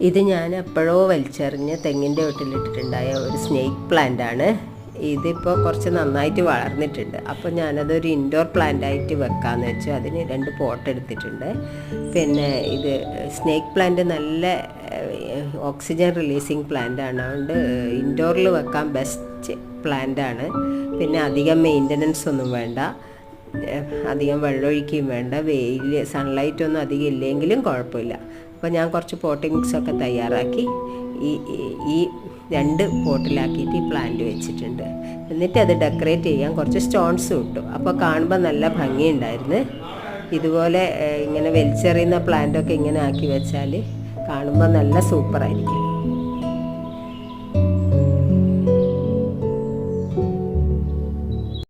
ഇത് ഞാൻ എപ്പോഴോ വലിച്ചെറിഞ്ഞ് തെങ്ങിൻ്റെ വീട്ടിലിട്ടിട്ടുണ്ടായ ഒരു സ്നേക്ക് പ്ലാന്റ് ആണ്. ഇതിപ്പോൾ കുറച്ച് നന്നായിട്ട് വളർന്നിട്ടുണ്ട്. അപ്പോൾ ഞാനതൊരു ഇൻഡോർ പ്ലാന്റായിട്ട് വെക്കാമെന്ന് വെച്ചു. അതിന് 2 പോട്ട് എടുത്തിട്ടുണ്ട്. പിന്നെ ഇത് സ്നേക്ക് പ്ലാന്റ് നല്ല ഓക്സിജൻ റിലീസിങ് പ്ലാന്റ് ആണ്. അതുകൊണ്ട് ഇൻഡോറിൽ വെക്കാൻ ബെസ്റ്റ് പ്ലാന്റ് ആണ്. പിന്നെ അധികം മെയിൻ്റനൻസ് ഒന്നും വേണ്ട, അധികം വെള്ളമൊഴിക്കുകയും വേണ്ട, വെയിൽ സൺലൈറ്റ് ഒന്നും അധികം ഇല്ലെങ്കിലും കുഴപ്പമില്ല. അപ്പോൾ ഞാൻ കുറച്ച് പോട്ടിങ്സൊക്കെ തയ്യാറാക്കി ഈ 2 പോട്ടിലാക്കിയിട്ട് ഈ പ്ലാന്റ് വെച്ചിട്ടുണ്ട്. എന്നിട്ട് അത് ഡെക്കറേറ്റ് ചെയ്യാൻ കുറച്ച് സ്റ്റോൺസ് ഇട്ടു. അപ്പോൾ കാണുമ്പോൾ നല്ല ഭംഗിയുണ്ടായിരുന്നു. ഇതുപോലെ ഇങ്ങനെ വലിച്ചെറിയുന്ന പ്ലാന്റൊക്കെ ഇങ്ങനെ ആക്കി വെച്ചാൽ കാണുമ്പോൾ നല്ല സൂപ്പറായിരിക്കും.